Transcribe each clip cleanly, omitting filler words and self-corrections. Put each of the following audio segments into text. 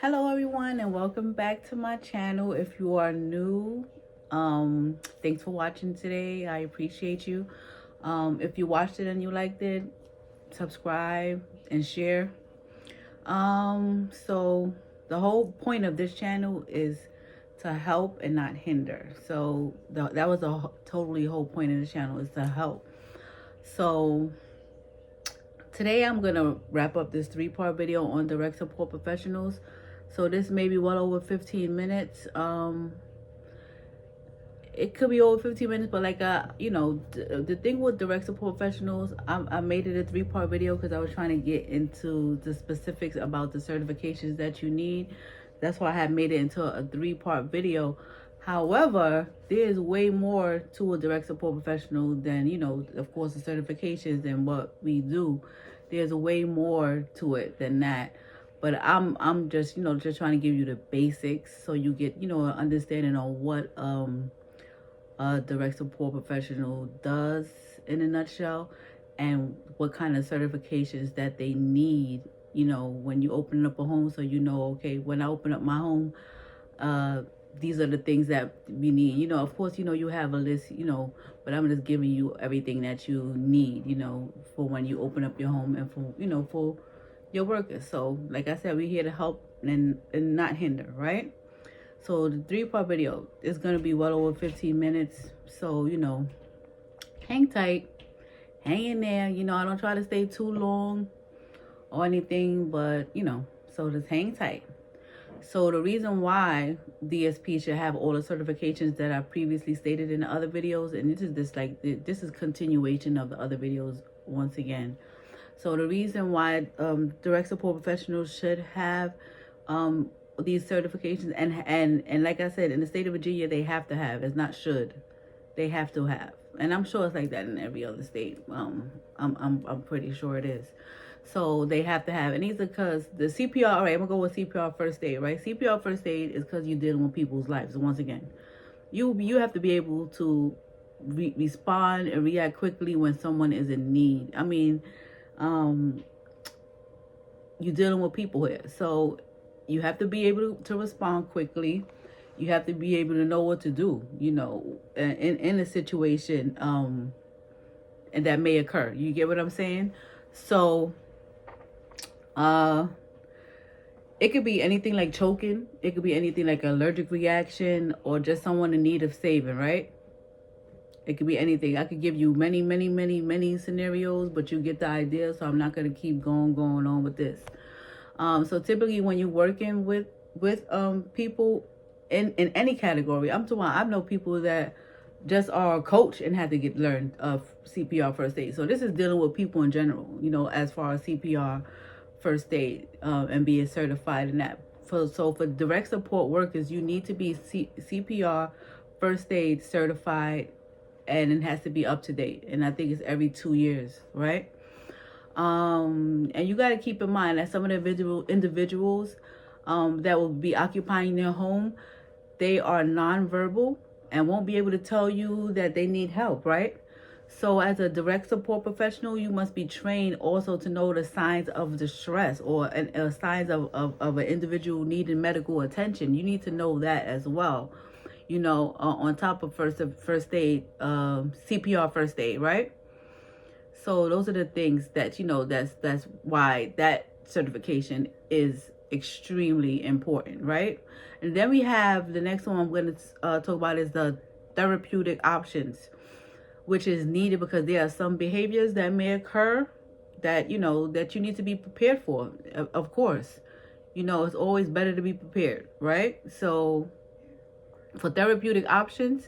Hello everyone and welcome back to my channel. If you are new, thanks for watching today. I appreciate you. If you watched it and you liked it, subscribe and share. So the whole point of this channel is to help and not hinder. So that was a totally whole point of the channel, is to help. So today I'm gonna wrap up this 3-part video on direct support professionals. So this may be well over 15 minutes. It could be over 15 minutes, but like the thing with direct support professionals, I made it a 3-part video because I was trying to get into the specifics about the certifications that you need. That's why I had made it into a 3-part video. However, there's way more to a direct support professional than, of course, the certifications and what we do. There's way more to it than that. But I'm just, just trying to give you the basics so you get, an understanding on what a direct support professional does in a nutshell, and what kind of certifications that they need, when you open up a home. So, okay, when I open up my home, these are the things that we need. Of course, you have a list, but I'm just giving you everything that you need, for when you open up your home and for your workers. So like I said, we're here to help and not hinder, right? So the 3-part video is going to be well over 15 minutes. So, hang tight, hang in there. I don't try to stay too long or anything, but, so just hang tight. So the reason why DSP should have all the certifications that I previously stated in the other videos, and this is continuation of the other videos once again. So the reason why direct support professionals should have these certifications, and like I said, in the state of Virginia, they have to have. It's not should, they have to have, and I'm sure it's like that in every other state. I'm pretty sure it is. So they have to have, and these are because the CPR. All right, I'm gonna go with CPR first aid. Right, CPR first aid is because you're dealing with people's lives. Once again, you have to be able to respond and react quickly when someone is in need. I mean, you're dealing with people here, so you have to be able to respond quickly. You have to be able to know what to do, in a situation and that may occur. You get what I'm saying? So it could be anything like choking. It could be anything like an allergic reaction or just someone in need of saving, right? It could be anything. I could give you many scenarios, but you get the idea. So I'm not going to keep going on with this. So typically when you're working with people in any category, I know people that just are a coach and had to learn CPR first aid. So this is dealing with people in general, as far as CPR first aid and being certified in that. So for direct support workers, you need to be CPR first aid certified, and it has to be up to date. And I think it's every 2 years, right? And you got to keep in mind that some of the individuals that will be occupying their home, they are nonverbal and won't be able to tell you that they need help, right? So as a direct support professional, you must be trained also to know the signs of distress or signs of an individual needing medical attention. You need to know that as well, on top of first aid, CPR first aid, right? So those are the things that, that's why that certification is extremely important, right? And then we have the next one I'm going to talk about is the therapeutic options, which is needed because there are some behaviors that may occur that, that you need to be prepared for. Of course, it's always better to be prepared, right? So for therapeutic options,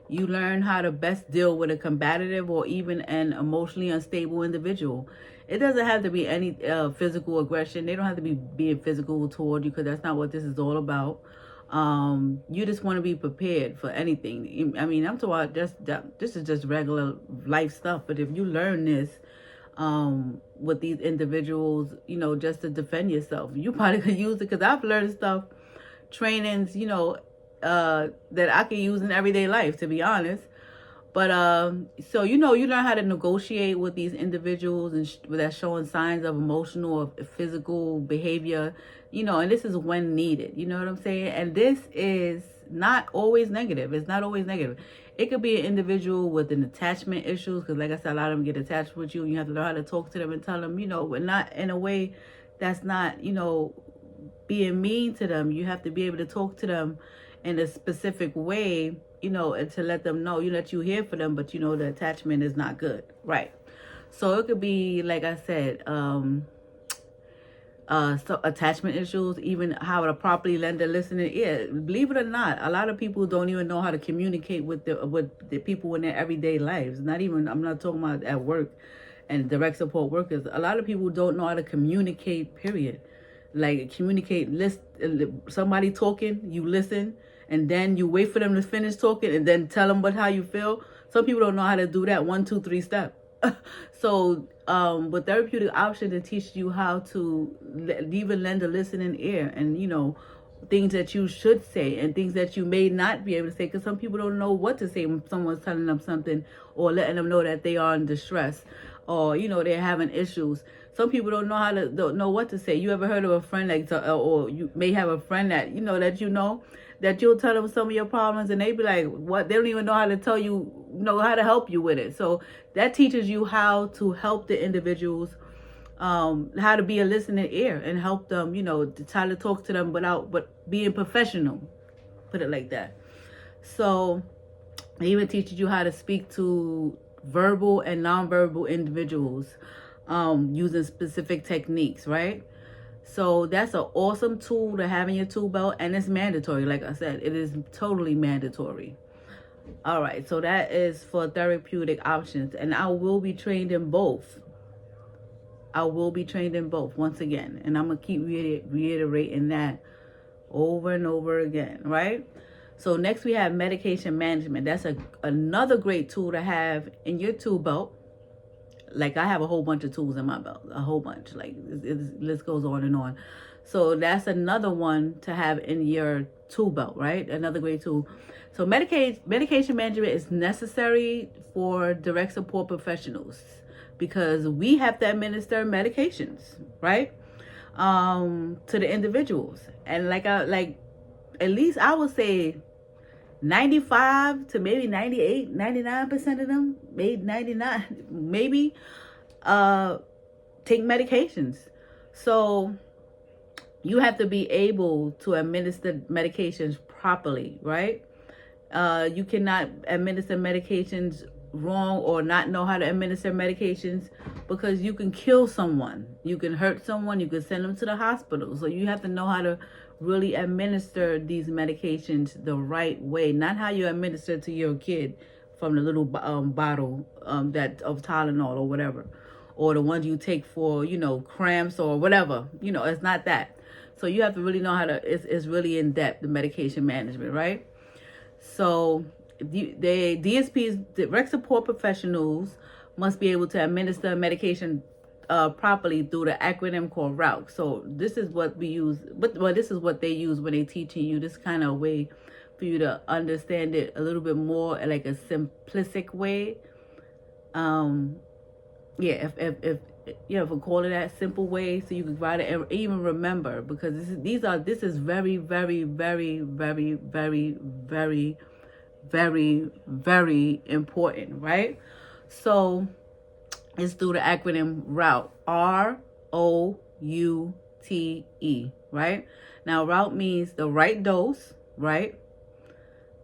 you learn how to best deal with a combative or even an emotionally unstable individual. It doesn't have to be any physical aggression. They don't have to be being physical toward you, because that's not what this is all about. You just want to be prepared for anything. I mean, I'm talking about this is just regular life stuff. But if you learn this with these individuals, just to defend yourself, you probably could use it, because I've learned stuff, trainings, that I can use in everyday life, to be honest. But so you learn how to negotiate with these individuals and that's showing signs of emotional or physical behavior you know, and this is when needed. You know what I'm saying? And this is not always negative. It's not always negative. It could be an individual with an attachment issues, because like I said, a lot of them get attached with you, and you have to learn how to talk to them and tell them, you know, but not in a way that's not, you know, being mean to them. You have to be able to talk to them in a specific way, you know, and to let them know, you know, that you're here for them, but you know the attachment is not good, right? So it could be, like I said, so attachment issues, even how to properly lend a listening ear. Believe it or not, a lot of people don't even know how to communicate with the people in their everyday lives. Not even, I'm not talking about at work and direct support workers. A lot of people don't know how to communicate, period. Like communicate, somebody talking, you listen, and then you wait for them to finish talking and then tell them how you feel. Some people don't know how to do that 1, 2, 3 step. So with therapeutic options, it teaches you how to even lend a listening ear, and you know, things that you should say and things that you may not be able to say, because some people don't know what to say when someone's telling them something or letting them know that they are in distress, or you know, they're having issues. Some people don't know what to say. You ever heard of a friend, like, or you may have a friend that you know that you'll tell them some of your problems and they be like, what? They don't even know how to tell you, how to help you with it. So that teaches you how to help the individuals, how to be a listening ear and help them, to try to talk to them but being professional, put it like that. So it even teaches you how to speak to verbal and nonverbal individuals, using specific techniques, right? So that's an awesome tool to have in your tool belt, and it's mandatory. Like I said, it is totally mandatory. All right, so that is for therapeutic options, and I will be trained in both. I will be trained in both once again, and I'm gonna keep reiterating that over and over again, right? So next we have medication management. That's another great tool to have in your tool belt. Like I have a whole bunch of tools in my belt, a whole bunch. Like list goes on and on. So that's another one to have in your tool belt, right? Another great tool. So medication management is necessary for direct support professionals because we have to administer medications, right? To the individuals, and like at least I would say 95 to maybe 98, 99% of them, maybe 99, maybe, take medications. So you have to be able to administer medications properly, right? You cannot administer medications wrong or not know how to administer medications, because you can kill someone, you can hurt someone, you can send them to the hospital. So you have to know how to really administer these medications the right way, not how you administer to your kid from the little bottle that of Tylenol or whatever, or the ones you take for cramps or whatever. It's not that. So you have to really know how to. It's really in depth, the medication management, right? So the DSPs, direct support professionals, must be able to administer medication properly through the acronym called ROUT. So this is what we use, but this is what they use when they teaching you this kind of way for you to understand it a little bit more, like a simplistic way. If we call it that simple way, so you can write it and even remember, because this is very, very, very, very, very, very, very, very important, right? So it's through the acronym ROUTE, ROUTE, right? Now, ROUTE means the right dose, right?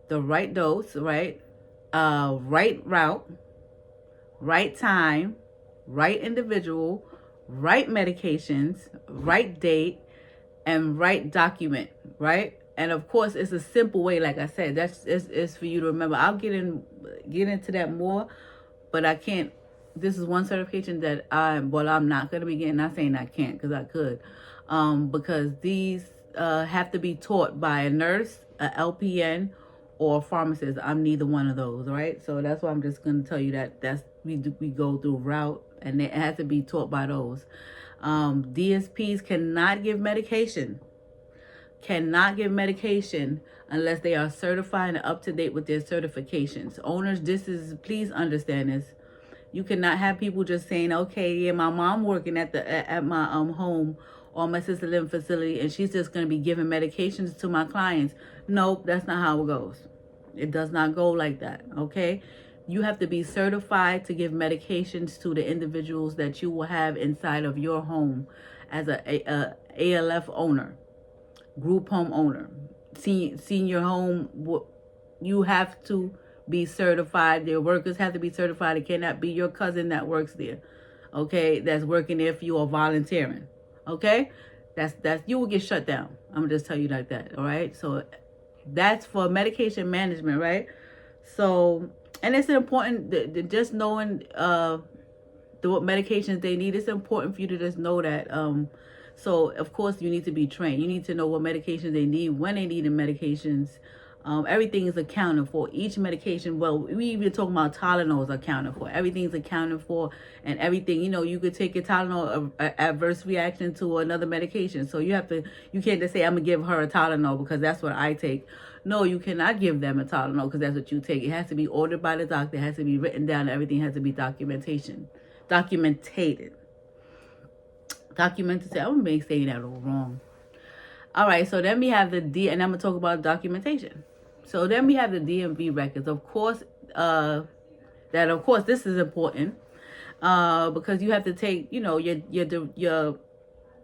The right dose, right? Right route, right time, right individual, right medications, right date, and right document, right? And of course, it's a simple way, like I said, it's for you to remember. I'll get into that more, but I can't. This is one certification that I'm not going to be getting. Not saying I can't, because I could, because these have to be taught by a nurse, a LPN, or a pharmacist. I'm neither one of those, right? So that's why I'm just going to tell you that we go through ROUTE, and it has to be taught by those. DSPs cannot give medication unless they are certified and up to date with their certifications. Owners, please understand this. You cannot have people just saying, okay, yeah, my mom working at my home, or my assisted living facility, and she's just going to be giving medications to my clients. Nope, that's not how it goes. It does not go like that, okay? You have to be certified to give medications to the individuals that you will have inside of your home as a ALF owner, group home owner, senior home. You have to be certified. Their workers have to be certified. It cannot be your cousin that works there, okay, that's working there if you are volunteering, okay? That's you will get shut down. I'm gonna just tell you like that, all right? So that's for medication management, right? So, and it's important just knowing what medications they need. It's important for you to just know that. So of course you need to be trained. You need to know what medications they need, when they need the medications. Everything is accounted for. Each medication, well, we even talking about Tylenol is accounted for. Everything's accounted for, and everything. You know, you could take a Tylenol adverse reaction to another medication. So you can't just say I'm gonna give her a Tylenol because that's what I take. No, you cannot give them a Tylenol because that's what you take. It has to be ordered by the doctor. It has to be written down. Everything has to be documented. Documented. I'm gonna be saying that all wrong. All right, so then we have and I'm gonna talk about documentation. So then we have the DMV records. Of course, this is important because you have to take, you know, your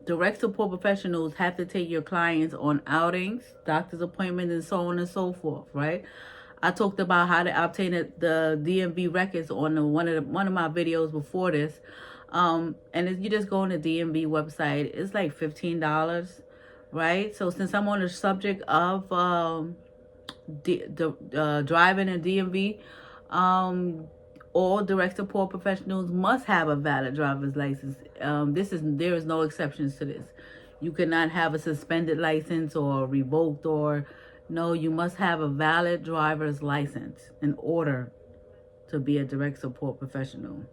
direct support professionals have to take your clients on outings, doctor's appointments, and so on and so forth, right? I talked about how to obtain the DMV records on one of my videos before this. And if you just go on the DMV website, it's like $15, right? So since I'm on the subject of driving in DMV, all direct support professionals must have a valid driver's license. There is no exceptions to this. You cannot have a suspended license or revoked, or no, you must have a valid driver's license in order to be a direct support professional.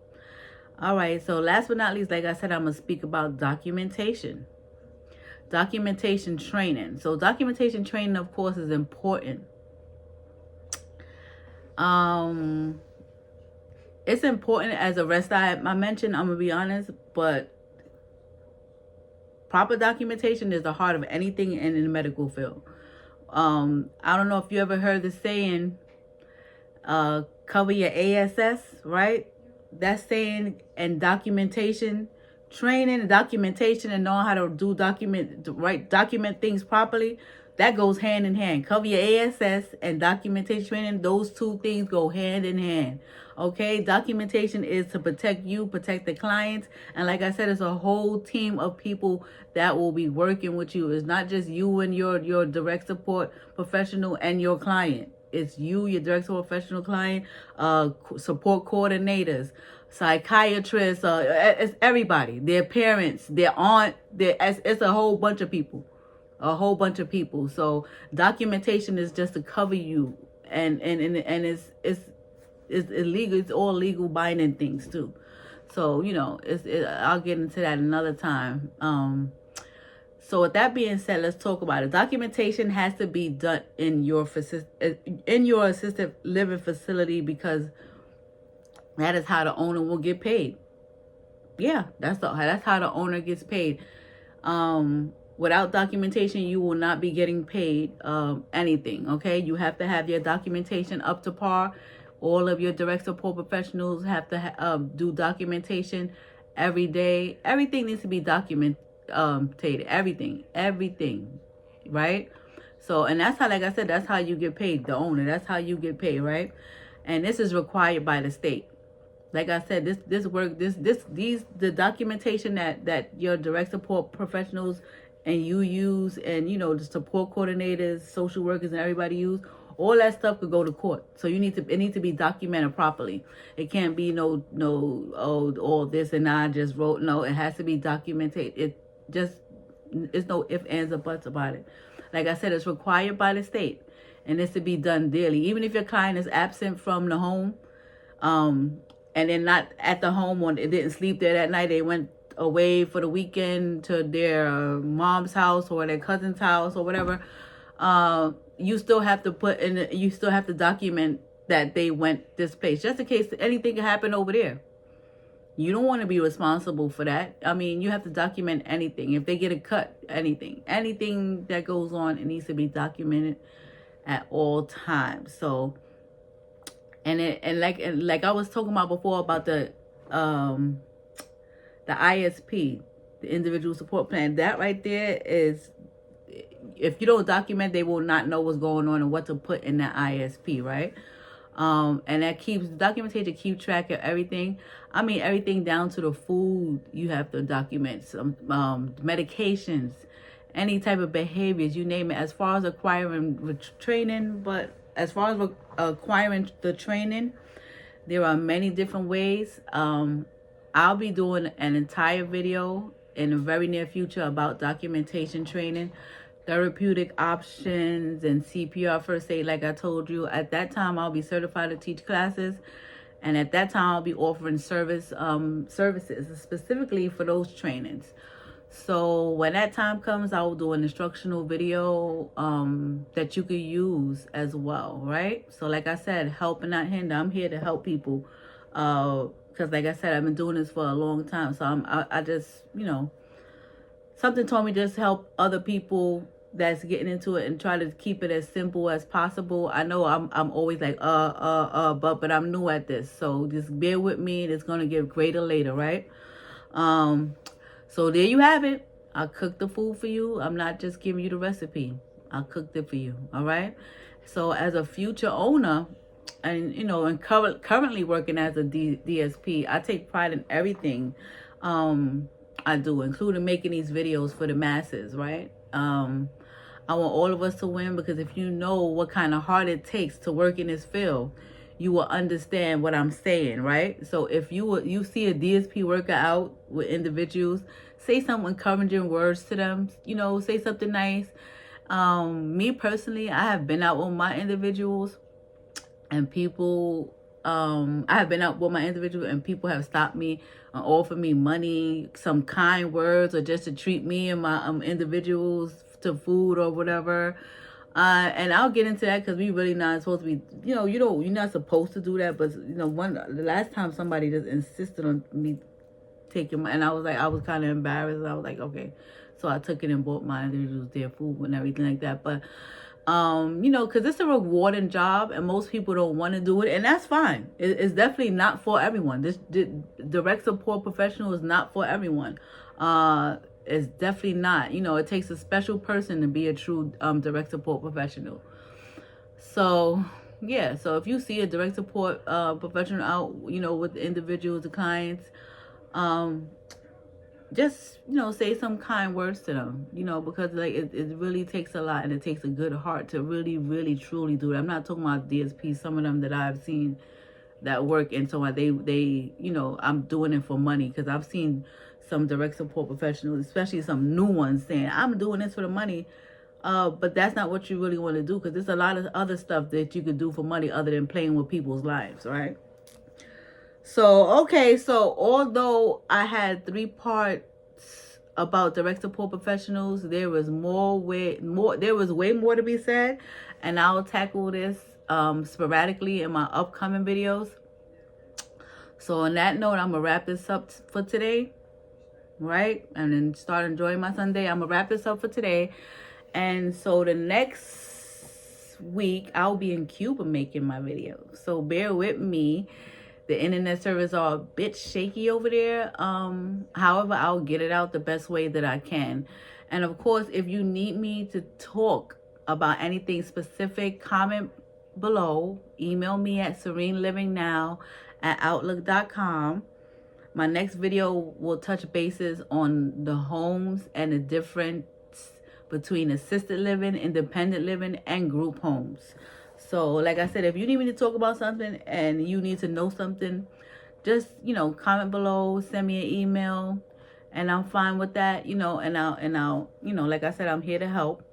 All right, so last but not least, like I said, I'm going to speak about documentation. Documentation training. So documentation training, of course, is important. It's important as a rest I mentioned, I'm going to be honest, but proper documentation is the heart of anything in the medical field. I don't know if you ever heard the saying, cover your ASS, right? That's saying, and documentation training and documentation and knowing how to document things properly, that goes hand in hand. Cover your ASS and documentation training, those two things go hand in hand. Okay, documentation is to protect you, protect the clients, and like I said, it's a whole team of people that will be working with you. It's not just you and your direct support professional and your client. It's you, your direct support professional, client, support coordinators, psychiatrists, it's everybody, their parents, their aunt, it's a whole bunch of people. So documentation is just to cover you, and it's illegal. It's all legal binding things too. So, you know, I'll get into that another time. So with that being said, let's talk about it. Documentation has to be done in your assisted living facility, because that is how the owner will get paid. Yeah, that's how the owner gets paid. Without documentation, you will not be getting paid anything, okay? You have to have your documentation up to par. All of your direct support professionals have to do documentation every day. Everything needs to be documented. Everything, right? So, and that's how, like I said, that's how you get paid, the owner. That's how you get paid, right? And this is required by the state. Like I said, the documentation that your direct support professionals and you use, and you know, the support coordinators, social workers, and everybody use, all that stuff could go to court. So it needs to be documented properly. It can't be all this and I just wrote. No, it has to be documented. It's no ifs, ands, or buts about it. Like I said, it's required by the state, and it's to be done daily. Even if your client is absent from the home, and they're not at the home, or they didn't sleep there that night, they went away for the weekend to their mom's house or their cousin's house or whatever, you still have to document that they went this place, just in case anything can happen over there. You don't want to be responsible for that. I mean, you have to document anything. If they get a cut, anything that goes on, it needs to be documented at all times. So, and like I was talking about before about the ISP, the individual support plan. That right there is, if you don't document, they will not know what's going on and what to put in that ISP, right? And that keeps documentation, keep track of everything. I mean, everything down to the food you have to document, some medications, any type of behaviors, you name it. As far as acquiring training, but as far as acquiring the training, there are many different ways. I'll be doing an entire video in the very near future about documentation training, therapeutic options, and CPR first aid. Like I told you, at that time I'll be certified to teach classes, and at that time I'll be offering services specifically for those trainings. So when that time comes, I will do an instructional video that you could use as well, right? So like I said, help and not hinder. I'm here to help people because like I said, I've been doing this for a long time. So I just, you know, something told me just help other people that's getting into it and try to keep it as simple as possible. I know I'm always like but I'm new at this, so just bear with me. It's gonna get greater later, right? So there you have it. I cooked the food for you. I'm not just giving you the recipe. I cooked it for you. All right. So as a future owner, and you know, and currently working as a DSP, I take pride in everything I do, including making these videos for the masses. Right. I want all of us to win, because if you know what kind of heart it takes to work in this field, you will understand what I'm saying, right? So if you see a DSP worker out with individuals, say some encouraging words to them, you know, say something nice. Me personally, I have been out with my individuals, and people, I have been out with my individual, and people have stopped me and offered me money, some kind words, or just to treat me and my individuals to food or whatever. And I'll get into that because we really not supposed to be, you know, you're not supposed to do that. But, you know, the last time somebody just insisted on me taking and I was kind of embarrassed. I was like, okay. So I took it and bought my individuals their food and everything like that. But, you know, because it's a rewarding job and most people don't want to do it. And that's fine. It's definitely not for everyone. This direct support professional is not for everyone. It's definitely not. You know, it takes a special person to be a true direct support professional. So, yeah. So if you see a direct support professional out, you know, with individuals, the clients, just, you know, say some kind words to them, you know, because like it really takes a lot, and it takes a good heart to really, really, truly do it. I'm not talking about DSP, some of them that I've seen that work, and so they you know, I'm doing it for money, because I've seen some direct support professionals, especially some new ones, saying I'm doing this for the money, but that's not what you really want to do, because there's a lot of other stuff that you could do for money other than playing with people's lives, right? So okay, so although I had 3 parts about direct support professionals, there was way more to be said, and I'll tackle this sporadically in my upcoming videos. So on that note, I'm gonna wrap this up for today, right? And then start enjoying my Sunday. I'm gonna wrap this up for today, and so the next week I'll be in Cuba making my videos. So bear with me. The internet servers are a bit shaky over there. However, I'll get it out the best way that I can. And of course, if you need me to talk about anything specific, comment below. Email me at serenelivingnow@outlook.com. My next video will touch bases on the homes and the difference between assisted living, independent living, and group homes. So like I said, if you need me to talk about something and you need to know something, just, you know, comment below, send me an email, and I'm fine with that, you know, and I'll, you know, like I said, I'm here to help.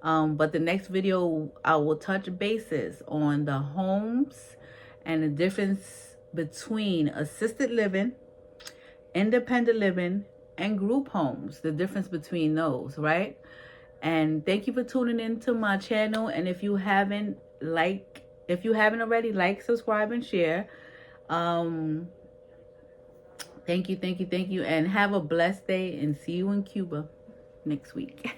But the next video, I will touch bases on the homes and the difference between assisted living, independent living, and group homes, the difference between those, right? And thank you for tuning into my channel. And if you haven't already, like, subscribe, and share. Thank you, thank you, thank you. And have a blessed day and see you in Cuba next week.